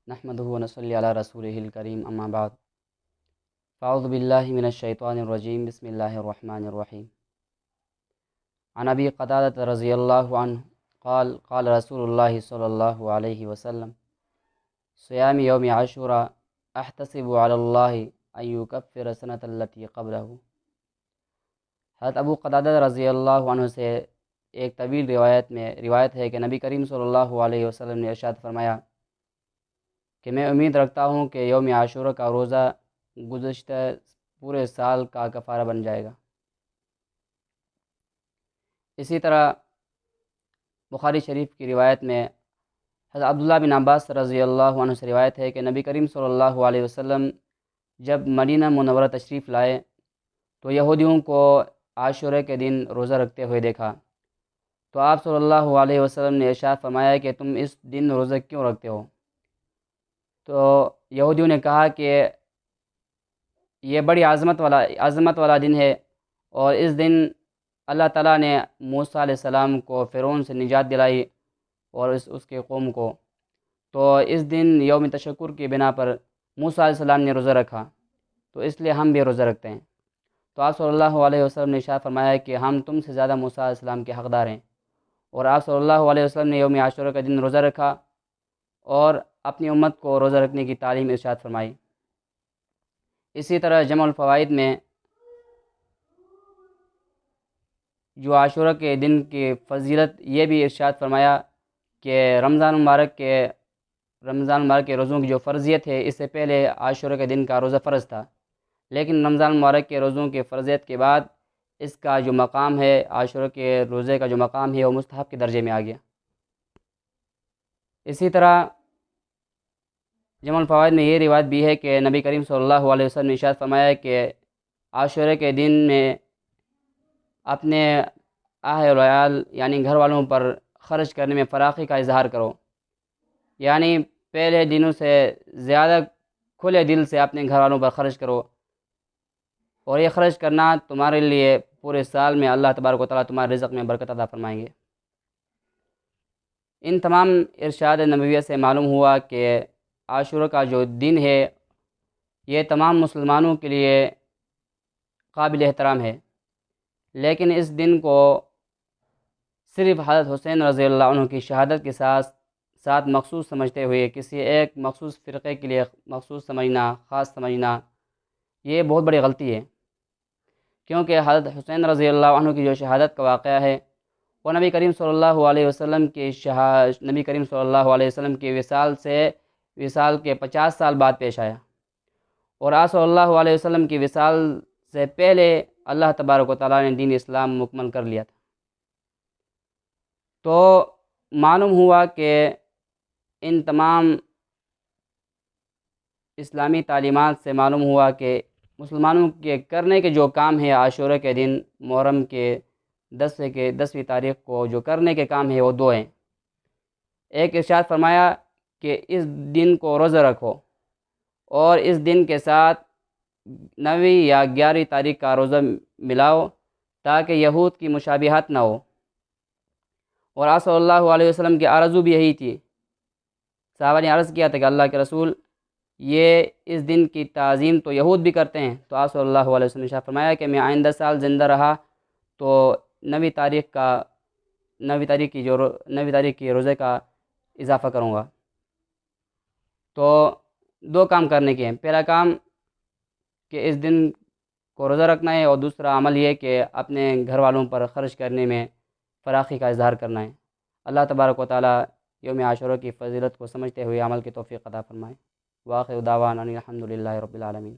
نحمدہ و نصلی علی رسولہ الکریم اما بعد فاعوذ باللہ من الشیطان الرجیم بسم اللہ الرحمن الرحیم عن ابی قتادہ رضی اللہ عنہ قال قال رسول اللہ صلی اللہ علیہ وسلم صیام یوم عاشوراء احتسب علی اللہ ان یکفر سنۃ التی قبلہ۔ حضرت ابو قتادہ رضی اللہ عنہ سے ایک طویل روایت ہے کہ نبی کریم صلی اللہ علیہ وسلم نے ارشاد فرمایا کہ میں امید رکھتا ہوں کہ یوم عاشوراء کا روزہ گزشتہ پورے سال کا کفارہ بن جائے گا۔ اسی طرح بخاری شریف کی روایت میں حضرت عبداللہ بن عباس رضی اللہ عنہ سے روایت ہے کہ نبی کریم صلی اللہ علیہ وسلم جب مدینہ منورہ تشریف لائے تو یہودیوں کو عاشوراء کے دن روزہ رکھتے ہوئے دیکھا، تو آپ صلی اللہ علیہ وسلم نے ارشاد فرمایا کہ تم اس دن روزہ کیوں رکھتے ہو؟ تو یہودیوں نے کہا کہ یہ بڑی عظمت والا دن ہے، اور اس دن اللہ تعالیٰ نے موسیٰ علیہ السلام کو فرعون سے نجات دلائی اور اس کے قوم کو، تو اس دن یوم تشکر کی بنا پر موسیٰ علیہ السلام نے روزہ رکھا، تو اس لیے ہم بھی روزہ رکھتے ہیں۔ تو آپ صلی اللہ علیہ وسلم نے ارشاد فرمایا کہ ہم تم سے زیادہ موسیٰ علیہ السلام کے حقدار ہیں، اور آپ صلی اللہ علیہ وسلم نے یوم عاشوراء کا دن روزہ رکھا اور اپنی امت کو روزہ رکھنے کی تعلیم ارشاد فرمائی۔ اسی طرح جمع الفوائد میں جو عاشوراء کے دن کی فضیلت یہ بھی ارشاد فرمایا کہ رمضان مبارک کے روزوں کی جو فرضیت ہے، اس سے پہلے عاشوراء کے دن کا روزہ فرض تھا، لیکن رمضان مبارک کے روزوں کی فرضیت کے بعد اس کا جو مقام ہے، عاشوراء کے روزے کا جو مقام ہے، وہ مستحب کے درجے میں آ گیا۔ اسی طرح جمع الفوائد میں یہ روایت بھی ہے کہ نبی کریم صلی اللہ علیہ وسلم نے ارشاد فرمایا کہ عاشوراء کے دن میں اپنے اہل و عیال یعنی گھر والوں پر خرچ کرنے میں فراخی کا اظہار کرو، یعنی پہلے دنوں سے زیادہ کھلے دل سے اپنے گھر والوں پر خرچ کرو، اور یہ خرچ کرنا تمہارے لیے پورے سال میں اللہ تبارک و تعالیٰ تمہارے رزق میں برکت عطا فرمائیں گے۔ ان تمام ارشاد نبویہ سے معلوم ہوا کہ عاشوراء کا جو دن ہے یہ تمام مسلمانوں کے لیے قابل احترام ہے، لیکن اس دن کو صرف حضرت حسین رضی اللہ عنہ کی شہادت کے ساتھ مخصوص سمجھتے ہوئے کسی ایک مخصوص فرقے کے لیے مخصوص سمجھنا، خاص سمجھنا، یہ بہت بڑی غلطی ہے، کیونکہ حضرت حسین رضی اللہ عنہ کی جو شہادت کا واقعہ ہے وہ نبی کریم صلی اللہ علیہ وسلم کی وصال کے 50 سال بعد پیش آیا، اور آپ صلی اللہ علیہ وسلم کی وصال سے پہلے اللہ تبارک و تعالیٰ نے دین اسلام مکمل کر لیا تھا۔ تو معلوم ہوا کہ ان تمام اسلامی تعلیمات سے معلوم ہوا کہ مسلمانوں کے کرنے کے جو کام ہے عاشوراء کے دن محرم کے 10ویں تاریخ کو جو کرنے کے کام ہے وہ دو ہیں۔ ایک ارشاد فرمایا کہ اس دن کو روزہ رکھو، اور اس دن کے ساتھ 9ویں یا 11ویں تاریخ کا روزہ ملاؤ تاکہ یہود کی مشابہت نہ ہو، اور آپ صلی اللہ علیہ وسلم کی آرزو بھی یہی تھی۔ صحابہ نے عرض کیا تھا کہ اللہ کے رسول، یہ اس دن کی تعظیم تو یہود بھی کرتے ہیں، تو آپ صلی اللہ علیہ وسلم نے ارشاد فرمایا کہ میں آئندہ سال زندہ رہا تو 9ویں تاریخ کی روزے کا اضافہ کروں گا۔ تو دو کام کرنے کے ہیں، پہلا کام کہ اس دن کو روزہ رکھنا ہے، اور دوسرا عمل یہ کہ اپنے گھر والوں پر خرچ کرنے میں فراخی کا اظہار کرنا ہے۔ اللہ تبارک و تعالیٰ یوم عاشوراء کی فضیلت کو سمجھتے ہوئے عمل کی توفیق عطا فرمائے۔ وآخر دعوانا ان الحمد للہ رب العالمین۔